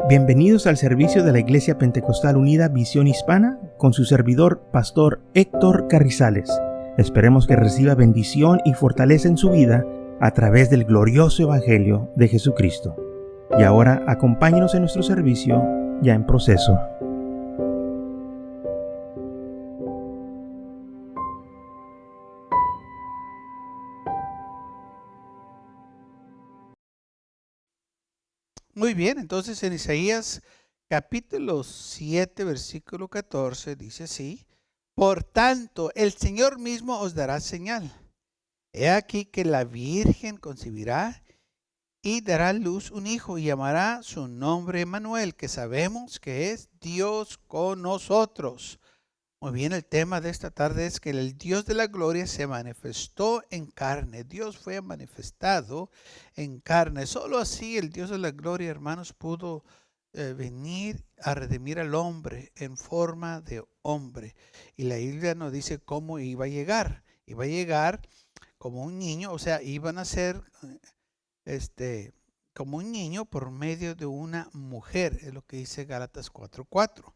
Bienvenidos al servicio de la Iglesia Pentecostal Unida Visión Hispana con su servidor, Pastor Héctor Carrizales. Esperemos que reciba bendición y fortaleza en su vida a través del glorioso Evangelio de Jesucristo. Y ahora acompáñenos en nuestro servicio ya en proceso. Muy bien, entonces en Isaías capítulo 7, versículo 14 dice así: por tanto, el Señor mismo os dará señal. He aquí que la Virgen concebirá y dará a luz un hijo y llamará su nombre Emmanuel, que sabemos que es Dios con nosotros. Muy bien, el tema de esta tarde es que el Dios de la gloria se manifestó en carne. Dios fue manifestado en carne. Solo así el Dios de la gloria, hermanos, pudo venir a redimir al hombre en forma de hombre. Y la Biblia nos dice cómo iba a llegar. Iba a llegar como un niño, o sea, iban a ser como un niño por medio de una mujer. Es lo que dice Gálatas 4:4.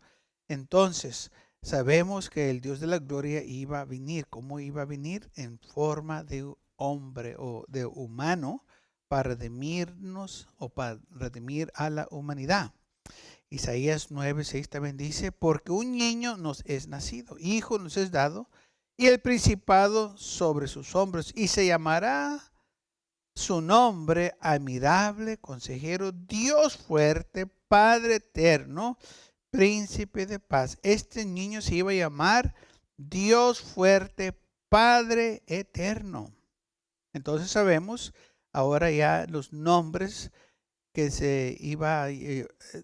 Entonces, sabemos que el Dios de la gloria iba a venir. ¿Cómo iba a venir? En forma de hombre o de humano para redimirnos o para redimir a la humanidad. Isaías 9:6 también dice: porque un niño nos es nacido, hijo nos es dado, y el principado sobre sus hombros, y se llamará su nombre admirable, consejero, Dios fuerte, Padre eterno, Príncipe de paz. Este niño se iba a llamar Dios fuerte, Padre eterno. Entonces sabemos ahora ya los nombres que se iba a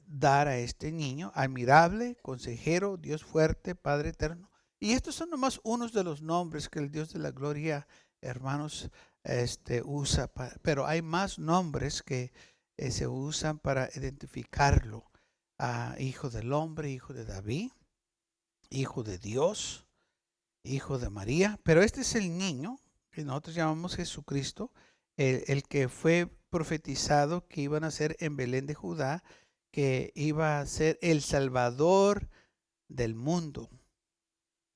dar a este niño: admirable, consejero, Dios fuerte, Padre eterno. Y estos son nomás unos de los nombres que el Dios de la gloria, hermanos, usa. Pero hay más nombres que se usan para identificarlo. Hijo del hombre, hijo de David, hijo de Dios, hijo de María. Pero este es el niño que nosotros llamamos Jesucristo, el que fue profetizado que iba a nacer en Belén de Judá, que iba a ser el Salvador del mundo.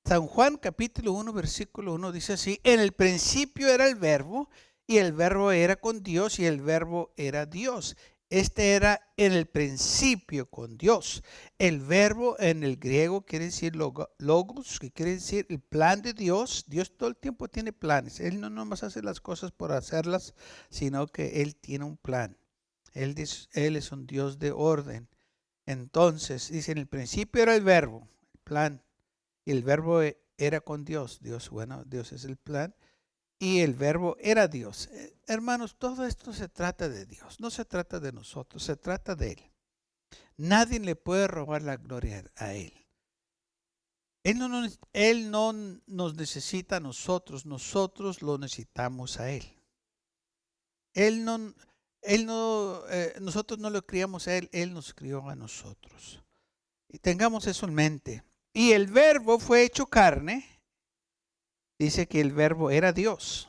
San Juan capítulo 1 versículo 1 dice así: en el principio era el verbo, y el verbo era con Dios, y el verbo era Dios. Este era en el principio con Dios. El verbo en el griego quiere decir logos, que quiere decir el plan de Dios. Dios todo el tiempo tiene planes. Él no nomás hace las cosas por hacerlas, sino que Él tiene un plan. Él es un Dios de orden. Entonces, dice: en el principio era el verbo, el plan. Y el verbo era con Dios. Dios es el plan. Y el verbo era Dios. Hermanos, todo esto se trata de Dios. No se trata de nosotros, se trata de Él. Nadie le puede robar la gloria a Él. Él no nos necesita a nosotros lo necesitamos a Él. Nosotros no lo criamos a Él nos crió a nosotros. Y tengamos eso en mente. Y el verbo fue hecho carne. Dice que el verbo era Dios.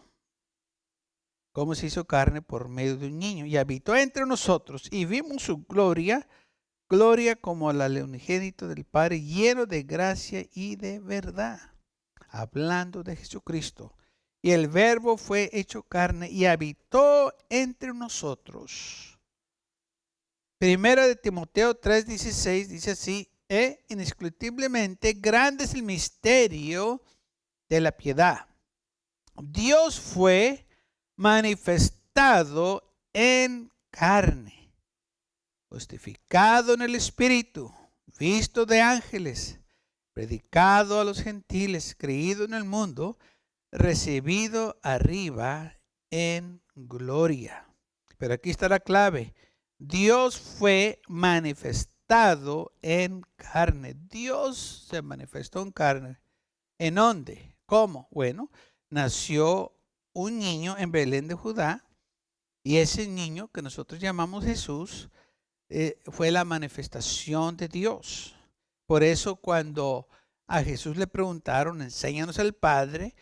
¿Cómo se hizo carne? Por medio de un niño. Y habitó entre nosotros. Y vimos su gloria como la del unigénito del Padre, lleno de gracia y de verdad. Hablando de Jesucristo. Y el verbo fue hecho carne y habitó entre nosotros. Primera de Timoteo 3:16 dice así: indiscutiblemente grande es el misterio de la piedad. Dios fue manifestado en carne, justificado en el Espíritu, visto de ángeles, predicado a los gentiles, creído en el mundo, recibido arriba en gloria. Pero aquí está la clave: Dios fue manifestado en carne. Dios se manifestó en carne. ¿En dónde? ¿Cómo? Bueno, nació un niño en Belén de Judá, y ese niño que nosotros llamamos Jesús fue la manifestación de Dios. Por eso cuando a Jesús le preguntaron: enséñanos al Padre,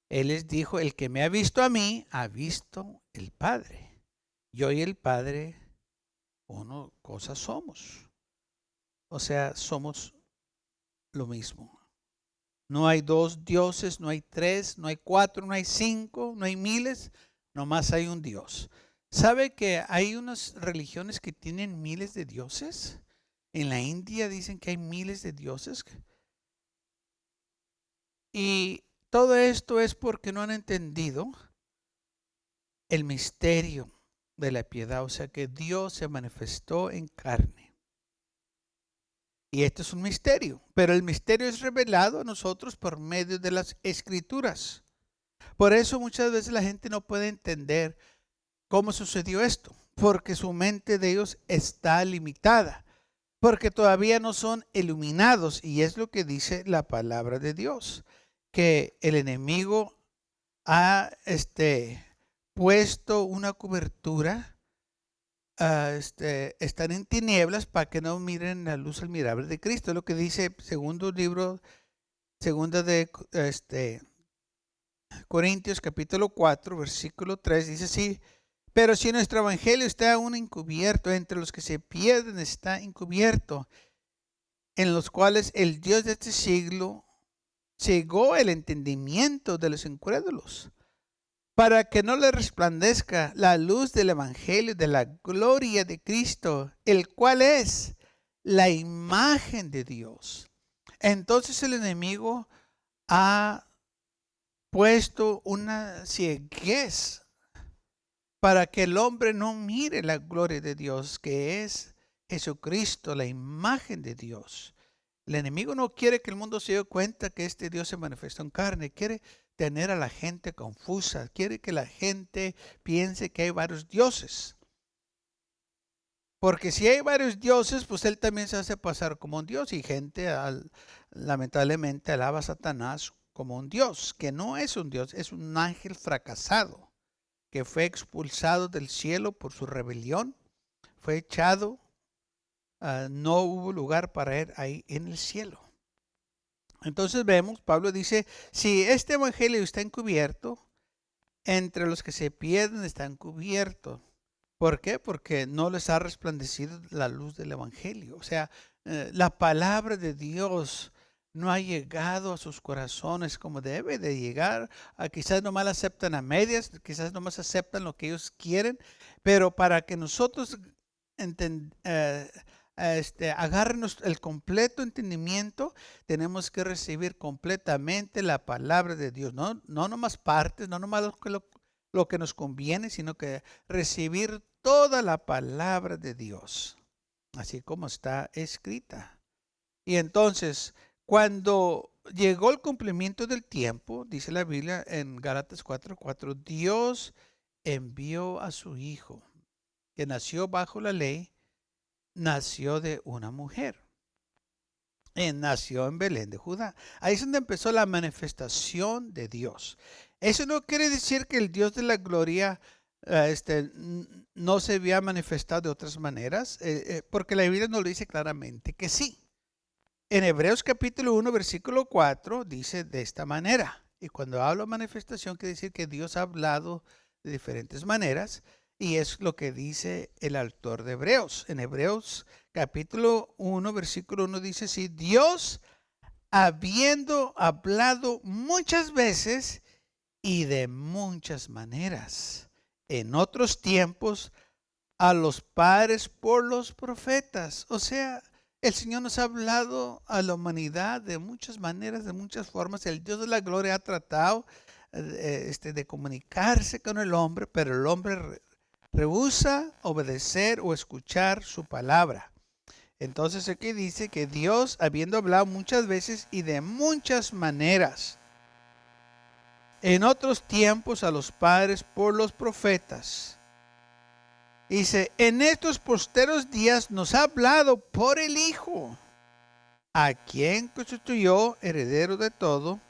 Él les dijo: el que me ha visto a mí, ha visto el Padre. Yo y el Padre, uno cosa somos. O sea, somos lo mismo. No hay dos dioses, no hay tres, no hay cuatro, no hay cinco, no hay miles, nomás hay un Dios. ¿Sabe que hay unas religiones que tienen miles de dioses? En la India dicen que hay miles de dioses. Y todo esto es porque no han entendido el misterio de la piedad, o sea que Dios se manifestó en carne. Y esto es un misterio, pero el misterio es revelado a nosotros por medio de las escrituras. Por eso muchas veces la gente no puede entender cómo sucedió esto, porque su mente de ellos está limitada, porque todavía no son iluminados, y es lo que dice la palabra de Dios, que el enemigo ha puesto una cobertura, están en tinieblas para que no miren la luz admirable de Cristo. Es lo que dice segunda de Corintios capítulo 4, versículo 3, dice así: pero si nuestro evangelio está aún encubierto, entre los que se pierden está encubierto, en los cuales el Dios de este siglo cegó el entendimiento de los incrédulos, para que no le resplandezca la luz del evangelio de la gloria de Cristo, el cual es la imagen de Dios. Entonces el enemigo ha puesto una cieguez para que el hombre no mire la gloria de Dios, que es Jesucristo, la imagen de Dios. El enemigo no quiere que el mundo se dé cuenta que este Dios se manifestó en carne. Quiere tener a la gente confusa. Quiere que la gente piense que hay varios dioses. Porque si hay varios dioses, pues él también se hace pasar como un dios. Y gente lamentablemente alaba a Satanás como un dios, que no es un dios, es un ángel fracasado, que fue expulsado del cielo por su rebelión, fue echado, no hubo lugar para él ahí en el cielo. Entonces vemos, Pablo dice, si este evangelio está encubierto, entre los que se pierden está encubierto. ¿Por qué? Porque no les ha resplandecido la luz del evangelio. O sea, la palabra de Dios no ha llegado a sus corazones como debe de llegar. Quizás nomás la aceptan a medias, quizás nomás aceptan lo que ellos quieren, pero para que nosotros agarren el completo entendimiento, tenemos que recibir completamente la palabra de Dios. No nomás partes, no nomás lo que nos conviene, sino que recibir toda la palabra de Dios, así como está escrita. Y entonces, cuando llegó el cumplimiento del tiempo, dice la Biblia en Gálatas 4:4, Dios envió a su Hijo, que nació bajo la ley, nació de una mujer. Nació en Belén de Judá. Ahí es donde empezó la manifestación de Dios. Eso no quiere decir que el Dios de la gloria no se había manifestado de otras maneras, porque la Biblia nos lo dice claramente que sí. En Hebreos capítulo 1, versículo 4, dice de esta manera. Y cuando hablo de manifestación, quiere decir que Dios ha hablado de diferentes maneras. Y es lo que dice el autor de Hebreos. En Hebreos capítulo 1, versículo 1 dice así: Dios, habiendo hablado muchas veces y de muchas maneras, en otros tiempos, a los padres por los profetas. O sea, el Señor nos ha hablado a la humanidad de muchas maneras, de muchas formas. El Dios de la gloria ha tratado de comunicarse con el hombre, pero el hombre rehúsa obedecer o escuchar su palabra. Entonces aquí dice que Dios, habiendo hablado muchas veces y de muchas maneras, en otros tiempos a los padres por los profetas, dice, en estos posteros días nos ha hablado por el Hijo, a quien constituyó heredero de todo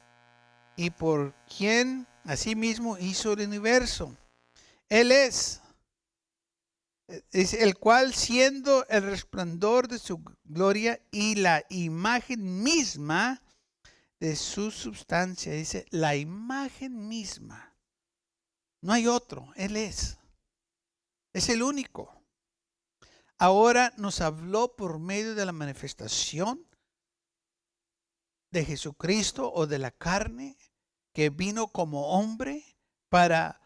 y por quien asimismo hizo el universo. Él es el cual, siendo el resplandor de su gloria y la imagen misma de su substancia, dice, la imagen misma. No hay otro, Él es. Es el único. Ahora nos habló por medio de la manifestación de Jesucristo o de la carne, que vino como hombre para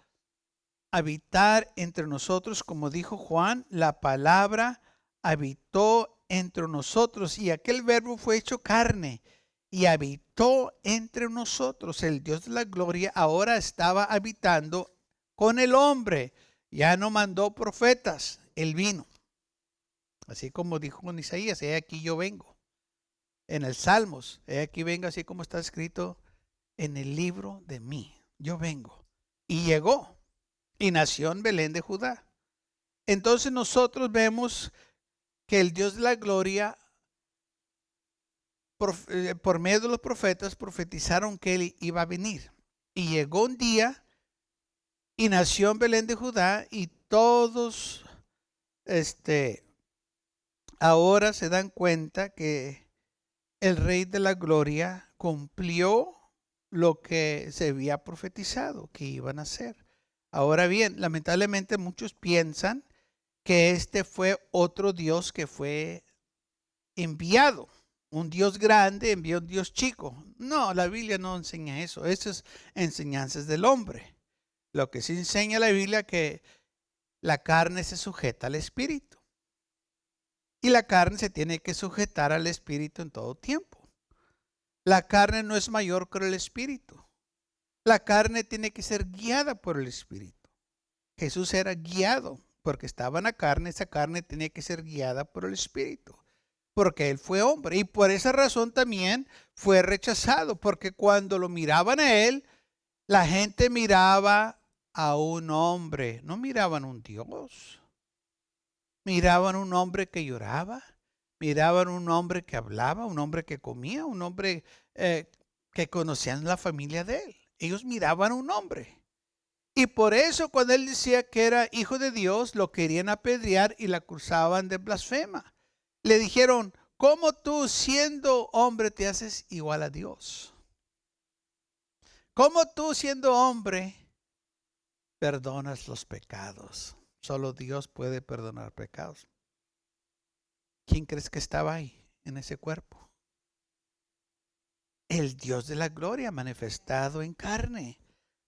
habitar entre nosotros. Como dijo Juan, la palabra habitó entre nosotros y aquel verbo fue hecho carne y habitó entre nosotros. El Dios de la gloria ahora estaba habitando con el hombre. Ya no mandó profetas, él vino. Así como dijo con Isaías, he aquí yo vengo. En el Salmos, he aquí vengo, así como está escrito en el libro de mí. Yo vengo. Y llegó y nació en Belén de Judá. Entonces nosotros vemos que el Dios de la gloria, por medio de los profetas, profetizaron que él iba a venir. Y llegó un día y nació en Belén de Judá, y todos ahora se dan cuenta que el Rey de la Gloria cumplió lo que se había profetizado que iban a hacer. Ahora bien, lamentablemente muchos piensan que este fue otro Dios que fue enviado. Un Dios grande envió a un Dios chico. No, la Biblia no enseña eso. Esas son enseñanzas del hombre. Lo que sí enseña la Biblia es que la carne se sujeta al espíritu. Y la carne se tiene que sujetar al espíritu en todo tiempo. La carne no es mayor que el espíritu. La carne tiene que ser guiada por el espíritu. Jesús era guiado porque estaba en la carne. Esa carne tenía que ser guiada por el espíritu, porque él fue hombre. Y por esa razón también fue rechazado, porque cuando lo miraban a él, la gente miraba a un hombre, no miraban a un Dios. Miraban a un hombre que lloraba, miraban a un hombre que hablaba, un hombre que comía, un hombre que conocían la familia de él. Ellos miraban a un hombre. Y por eso cuando él decía que era hijo de Dios, lo querían apedrear y la acusaban de blasfema. Le dijeron, ¿cómo tú siendo hombre te haces igual a Dios? ¿Cómo tú siendo hombre perdonas los pecados? Solo Dios puede perdonar pecados. ¿Quién crees que estaba ahí en ese cuerpo? El Dios de la gloria manifestado en carne.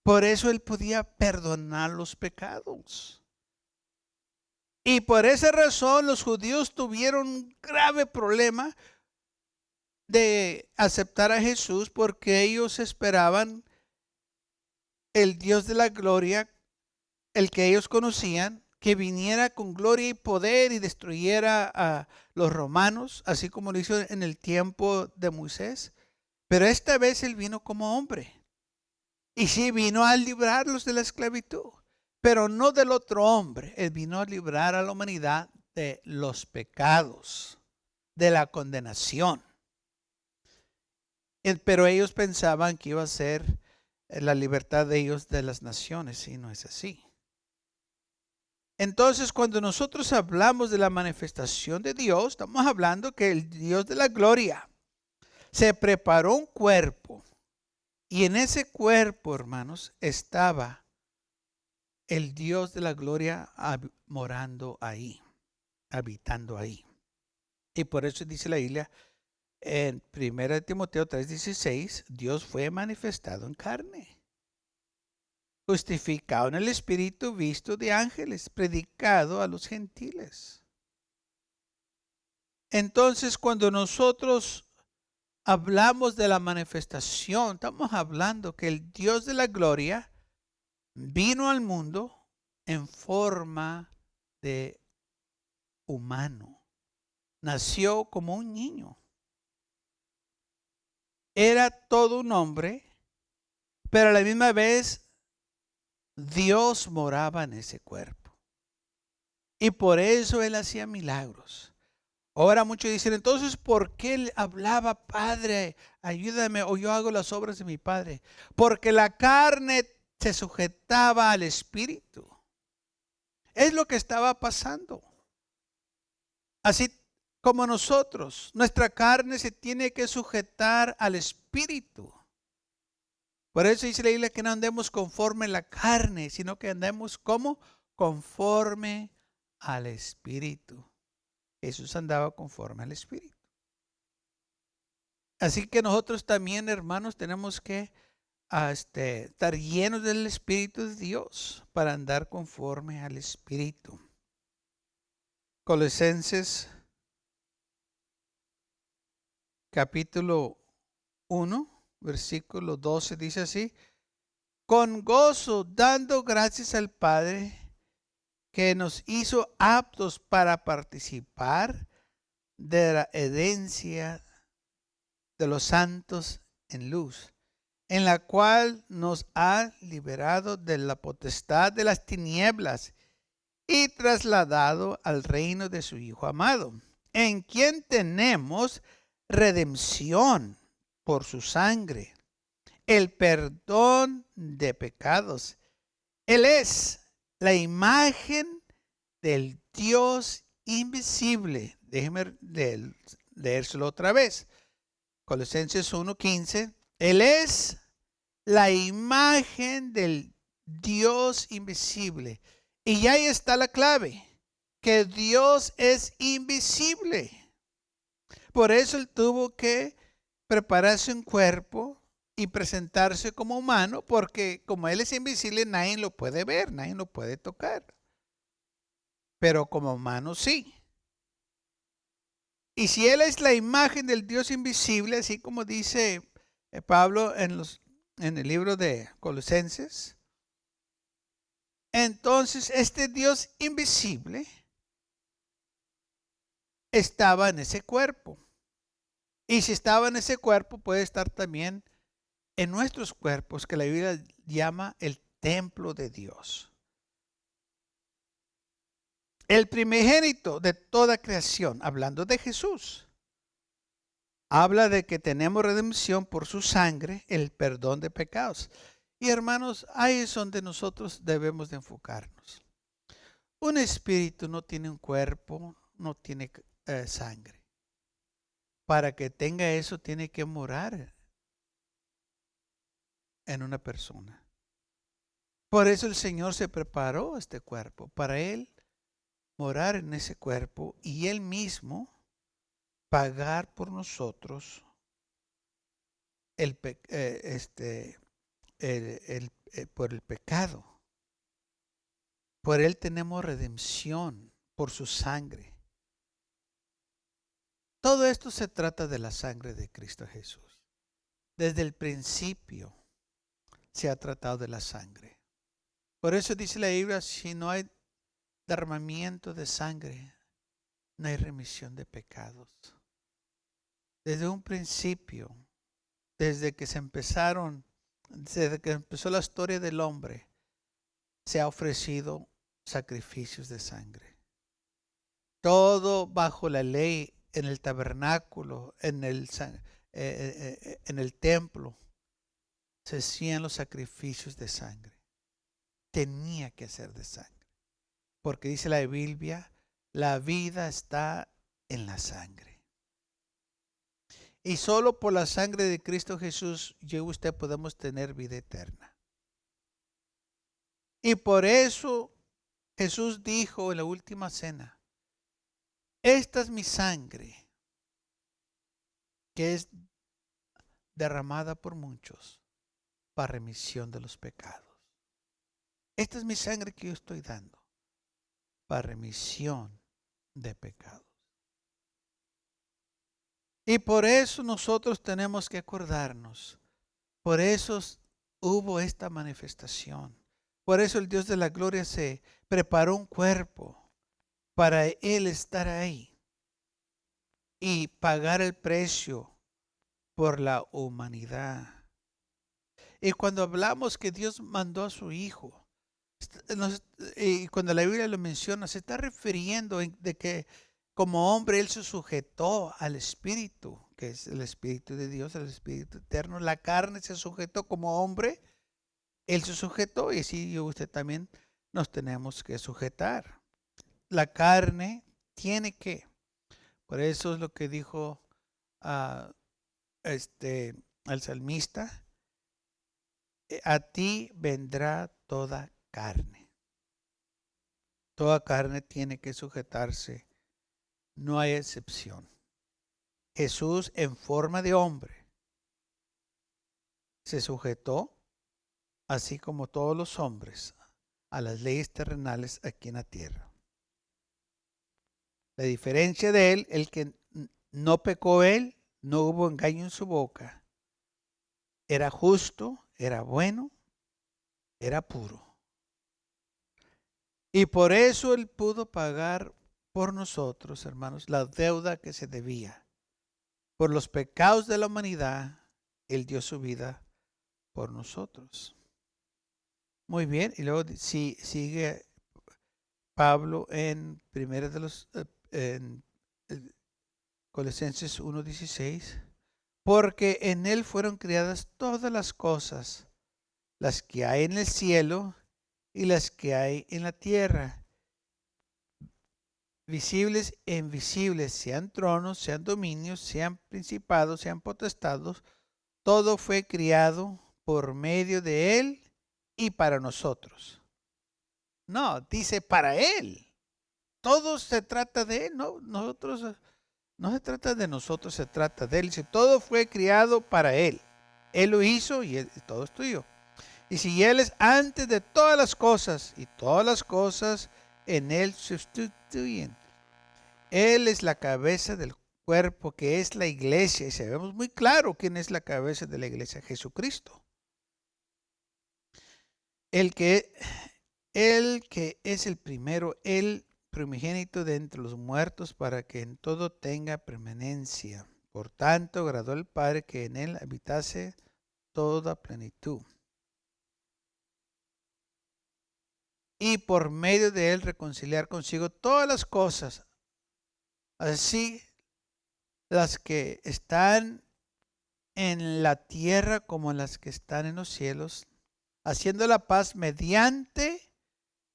Por eso él podía perdonar los pecados. Y por esa razón los judíos tuvieron un grave problema de aceptar a Jesús, porque ellos esperaban el Dios de la gloria, el que ellos conocían, que viniera con gloria y poder y destruyera a los romanos, así como lo hizo en el tiempo de Moisés. Pero esta vez él vino como hombre. Y sí, vino a librarlos de la esclavitud, pero no del otro hombre. Él vino a librar a la humanidad de los pecados, de la condenación. Pero ellos pensaban que iba a ser la libertad de ellos de las naciones, y no es así. Entonces, cuando nosotros hablamos de la manifestación de Dios, estamos hablando que el Dios de la gloria se preparó un cuerpo. Y en ese cuerpo, hermanos, estaba el Dios de la gloria morando ahí, habitando ahí. Y por eso dice la Biblia en 1 Timoteo 3:16, Dios fue manifestado en carne, justificado en el Espíritu, visto de ángeles, predicado a los gentiles. Entonces, cuando nosotros hablamos de la manifestación, estamos hablando que el Dios de la gloria vino al mundo en forma de humano. Nació como un niño. Era todo un hombre, pero a la misma vez Dios moraba en ese cuerpo. Y por eso él hacía milagros. Ahora muchos dicen, entonces, ¿por qué él hablaba, Padre, ayúdame, o yo hago las obras de mi Padre? Porque la carne se sujetaba al Espíritu. Es lo que estaba pasando. Así como nosotros, nuestra carne se tiene que sujetar al Espíritu. Por eso dice la Biblia que no andemos conforme a la carne, sino que andemos como conforme al Espíritu. Jesús andaba conforme al Espíritu. Así que nosotros también, hermanos, tenemos que estar llenos del Espíritu de Dios para andar conforme al Espíritu. Colosenses capítulo 1, versículo 12 dice así: con gozo dando gracias al Padre que nos hizo aptos para participar de la herencia de los santos en luz, en la cual nos ha liberado de la potestad de las tinieblas y trasladado al reino de su Hijo amado, en quien tenemos redención por su sangre, el perdón de pecados. Él es la imagen del Dios invisible. Déjeme leérselo otra vez. Colosenses 1:15. Él es la imagen del Dios invisible. Y ahí está la clave, que Dios es invisible. Por eso Él tuvo que prepararse un cuerpo y presentarse como humano, porque como Él es invisible, nadie lo puede ver, nadie lo puede tocar. Pero como humano sí. Y si Él es la imagen del Dios invisible, así como dice Pablo en el libro de Colosenses, entonces este Dios invisible estaba en ese cuerpo. Y si estaba en ese cuerpo, puede estar también en nuestros cuerpos, que la Biblia llama el templo de Dios. El primogénito de toda creación, hablando de Jesús, habla de que tenemos redención por su sangre, el perdón de pecados. Y hermanos, ahí es donde nosotros debemos de enfocarnos. Un espíritu no tiene un cuerpo, no tiene sangre. Para que tenga eso, tiene que morar en una persona. Por eso el Señor se preparó este cuerpo, para Él morar en ese cuerpo y Él mismo pagar por nosotros por el pecado. Por Él tenemos redención, por su sangre. Todo esto se trata de la sangre de Cristo Jesús. Desde el principio se ha tratado de la sangre. Por eso dice la Biblia, si no hay derramamiento de sangre, no hay remisión de pecados. Desde un principio, desde que empezó la historia del hombre, se ha ofrecido sacrificios de sangre. Todo bajo la ley, en el tabernáculo, en el templo, se hacían los sacrificios de sangre. Tenía que ser de sangre. Porque dice la Biblia, la vida está en la sangre. Y solo por la sangre de Cristo Jesús, yo y usted podemos tener vida eterna. Y por eso Jesús dijo en la última cena, esta es mi sangre, que es derramada por muchos para remisión de los pecados. Esta es mi sangre que yo estoy dando para remisión de pecados. Y por eso nosotros tenemos que acordarnos. Por eso hubo esta manifestación. Por eso el Dios de la gloria se preparó un cuerpo para Él estar ahí y pagar el precio por la humanidad. Y cuando hablamos que Dios mandó a su Hijo, y cuando la Biblia lo menciona, se está refiriendo de que como hombre Él se sujetó al Espíritu, que es el Espíritu de Dios, el Espíritu eterno. La carne se sujetó como hombre, Él se sujetó, y así yo y usted también nos tenemos que sujetar. La carne tiene que. Por eso es lo que dijo el salmista: a ti vendrá toda carne. Toda carne tiene que sujetarse. No hay excepción. Jesús, en forma de hombre, se sujetó, así como todos los hombres, a las leyes terrenales aquí en la tierra. La diferencia de él, el que no pecó él, no hubo engaño en su boca. Era justo, era bueno, era puro. Y por eso él pudo pagar por nosotros, hermanos, la deuda que se debía. Por los pecados de la humanidad, él dio su vida por nosotros. Muy bien, y luego sigue Pablo en Colosenses 1:16, porque en él fueron creadas todas las cosas, las que hay en el cielo y las que hay en la tierra, visibles e invisibles, sean tronos, sean dominios, sean principados, sean potestados, todo fue criado por medio de él y para nosotros. No, dice para él. Todo se trata de él, no, no se trata de nosotros, se trata de él. Dice, todo fue criado para él. Él lo hizo y todo es tuyo. Y si él es antes de todas las cosas, y todas las cosas en él sustituyen. Él es la cabeza del cuerpo, que es la iglesia. Y sabemos muy claro quién es la cabeza de la iglesia, Jesucristo. El que es el primero, el primogénito de entre los muertos, para que en todo tenga preeminencia. Por tanto, agradó al Padre que en él habitase toda plenitud. Y por medio de él reconciliar consigo todas las cosas, así las que están en la tierra como las que están en los cielos, haciendo la paz mediante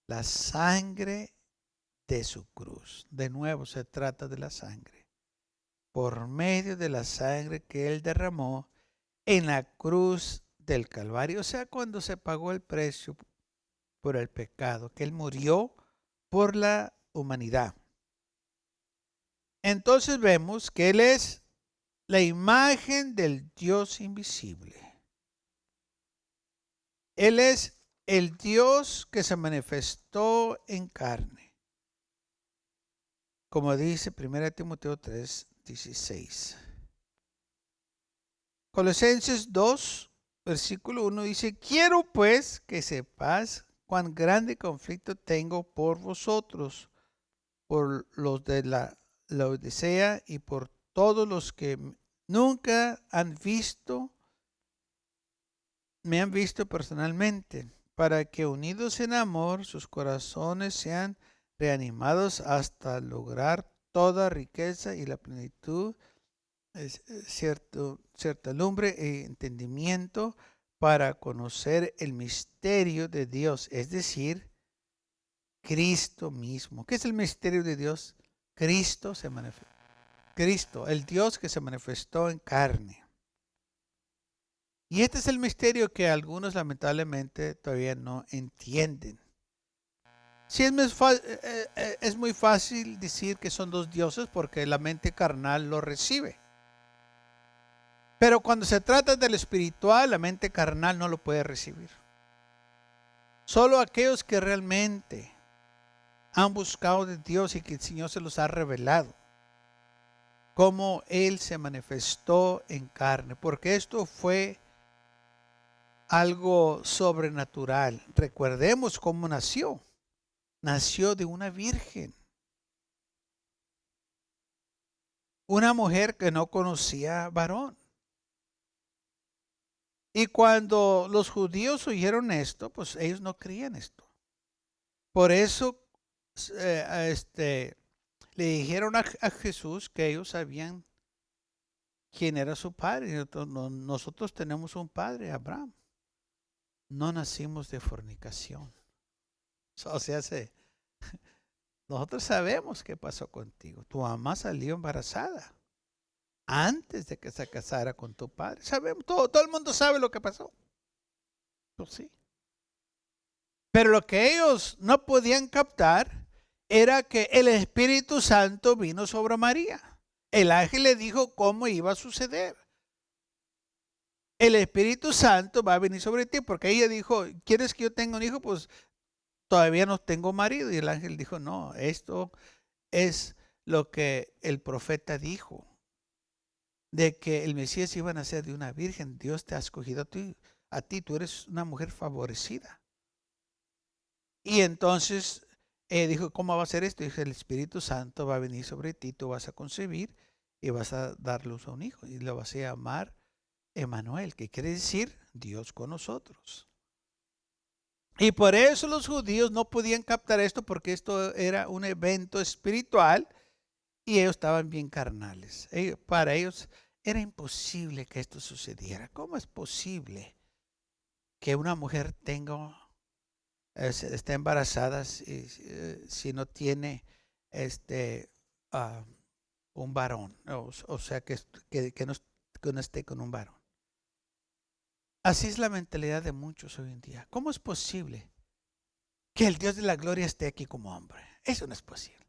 la sangre de su cruz. De nuevo se trata de la sangre. Por medio de la sangre que él derramó en la cruz del Calvario. O sea, cuando se pagó el precio por el pecado, que él murió por la humanidad. Entonces vemos que él es la imagen del Dios invisible. Él es el Dios que se manifestó en carne. Como dice 1 Timoteo 3:16. Colosenses 2, versículo 1 dice, quiero pues que sepas cuán grande conflicto tengo por vosotros, por los de la Odisea y por todos los que nunca me han visto personalmente, para que unidos en amor sus corazones sean reanimados hasta lograr toda riqueza y la plenitud, cierta lumbre e entendimiento, para conocer el misterio de Dios, es decir, Cristo mismo. ¿Qué es el misterio de Dios? Cristo, el Dios que se manifestó en carne. Y este es el misterio que algunos lamentablemente todavía no entienden. Sí, es muy fácil decir que son dos dioses porque la mente carnal lo recibe. Pero cuando se trata del espiritual, la mente carnal no lo puede recibir. Solo aquellos que realmente han buscado de Dios y que el Señor se los ha revelado, cómo Él se manifestó en carne, porque esto fue algo sobrenatural. Recuerdemos cómo nació. Nació de una virgen, una mujer que no conocía varón. Y cuando los judíos oyeron esto, pues ellos no creían esto. Por eso le dijeron a Jesús que ellos sabían quién era su padre. Nosotros tenemos un padre, Abraham. No nacimos de fornicación. O sea, nosotros sabemos qué pasó contigo. Tu mamá salió embarazada antes de que se casara con tu padre. Sabemos, todo el mundo sabe lo que pasó. Pues sí. Pero lo que ellos no podían captar era que el Espíritu Santo vino sobre María. El ángel le dijo cómo iba a suceder. El Espíritu Santo va a venir sobre ti, porque ella dijo, ¿quieres que yo tenga un hijo? Pues todavía no tengo marido. Y el ángel dijo, no, esto es lo que el profeta dijo, de que el Mesías iba a nacer de una virgen. Dios te ha escogido a ti, tú eres una mujer favorecida. Y entonces dijo, ¿cómo va a ser esto? Dijo, el Espíritu Santo va a venir sobre ti, tú vas a concebir y vas a dar luz a un hijo. Y lo vas a llamar Emmanuel, que quiere decir Dios con nosotros. Y por eso los judíos no podían captar esto, porque esto era un evento espiritual y ellos estaban bien carnales. Para ellos era imposible que esto sucediera. ¿Cómo es posible que una mujer esté embarazada si no tiene un varón? O sea, que no esté con un varón. Así es la mentalidad de muchos hoy en día. ¿Cómo es posible que el Dios de la gloria esté aquí como hombre? Eso no es posible.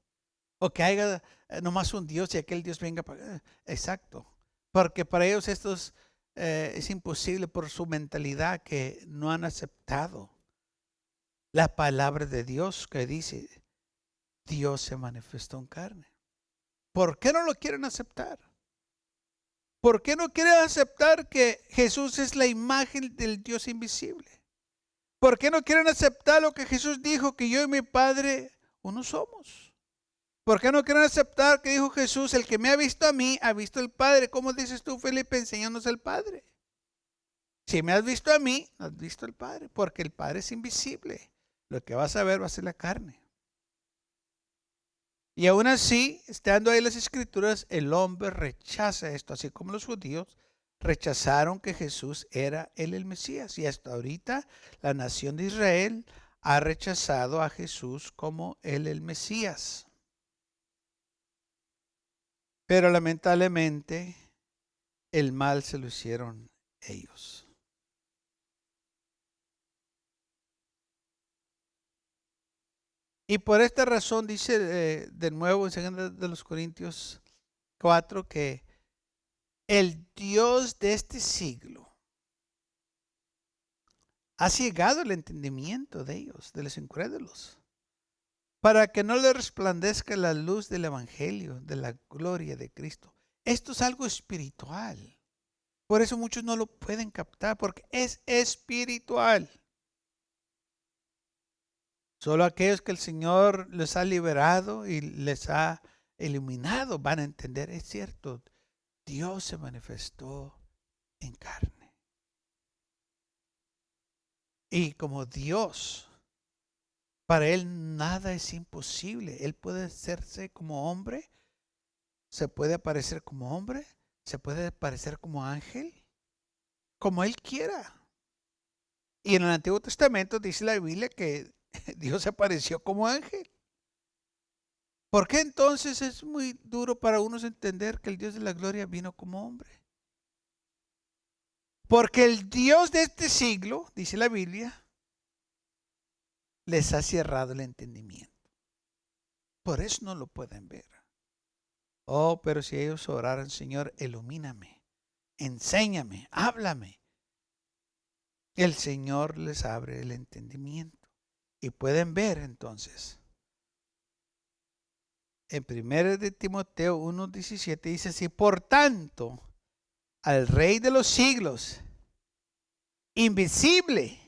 O que haya nomás un Dios y aquel Dios venga para... Exacto. Porque para ellos esto es imposible por su mentalidad, que no han aceptado la palabra de Dios que dice, Dios se manifestó en carne. ¿Por qué no lo quieren aceptar? ¿Por qué no quieren aceptar que Jesús es la imagen del Dios invisible? ¿Por qué no quieren aceptar lo que Jesús dijo, que yo y mi Padre uno somos? ¿Por qué no quieren aceptar que dijo Jesús, el que me ha visto a mí, ha visto al Padre? ¿Cómo dices tú, Felipe? Enséñanos al Padre. Si me has visto a mí, has visto al Padre, porque el Padre es invisible. Lo que vas a ver va a ser la carne. Y aún así, estando ahí las Escrituras, el hombre rechaza esto, así como los judíos rechazaron que Jesús era el Mesías. Y hasta ahorita la nación de Israel ha rechazado a Jesús como el Mesías. Pero lamentablemente el mal se lo hicieron ellos. Y por esta razón dice de nuevo en 2 de los Corintios 4 que el Dios de este siglo ha cegado el entendimiento de ellos, de los incrédulos, para que no les resplandezca la luz del Evangelio, de la gloria de Cristo. Esto es algo espiritual. Por eso muchos no lo pueden captar, porque es espiritual. Solo aquellos que el Señor les ha liberado y les ha iluminado van a entender, es cierto, Dios se manifestó en carne. Y como Dios, para Él nada es imposible. Él puede hacerse como hombre, se puede aparecer como hombre, se puede aparecer como ángel, como Él quiera. Y en el Antiguo Testamento dice la Biblia que Dios apareció como ángel. ¿Por qué entonces es muy duro para unos entender que el Dios de la gloria vino como hombre? Porque el Dios de este siglo, dice la Biblia, les ha cerrado el entendimiento. Por eso no lo pueden ver. Oh, pero si ellos oraran, Señor, ilumíname, enséñame, háblame. El Señor les abre el entendimiento. Y pueden ver entonces. En 1 de Timoteo 1:17 dice así, por tanto, al Rey de los siglos, invisible,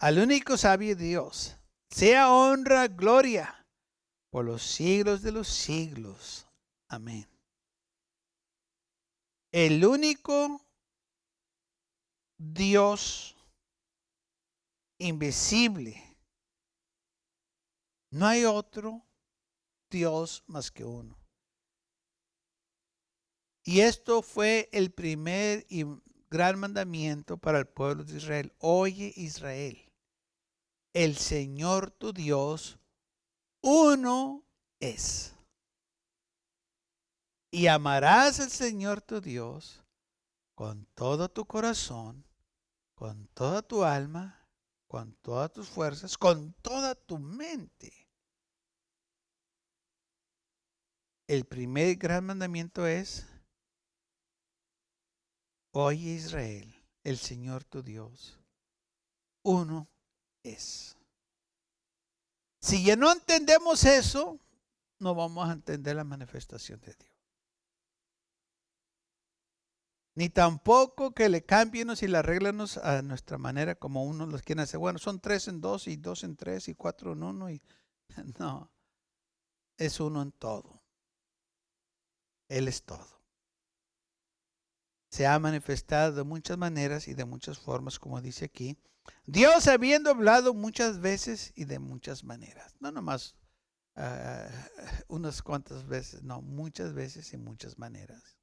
al único sabio Dios, sea honra, gloria, por los siglos de los siglos. Amén. El único Dios invisible. No hay otro Dios más que uno. Y esto fue el primer y gran mandamiento para el pueblo de Israel. Oye, Israel, el Señor tu Dios, uno es. Y amarás al Señor tu Dios con todo tu corazón, con toda tu alma, con todas tus fuerzas, con toda tu mente. El primer gran mandamiento es: oye Israel, el Señor tu Dios, uno es. Si ya no entendemos eso, no vamos a entender la manifestación de Dios. Ni tampoco que le cámbienos y le arreglenos a nuestra manera como uno los quiere hacer. Bueno, son 3 en 2 y 2 en 3 y 4 en 1. No, es uno en todo. Él es todo. Se ha manifestado de muchas maneras y de muchas formas, como dice aquí. Dios habiendo hablado muchas veces y de muchas maneras. No nomás unas cuantas veces, no, muchas veces y muchas maneras.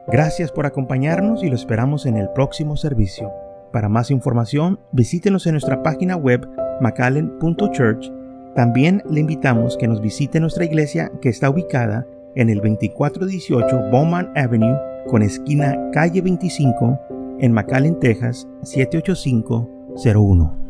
Gracias por acompañarnos y lo esperamos en el próximo servicio. Para más información, visítenos en nuestra página web mcallen.church. También le invitamos que nos visite nuestra iglesia que está ubicada en el 2418 Bowman Avenue con esquina calle 25 en McAllen, Texas 78501.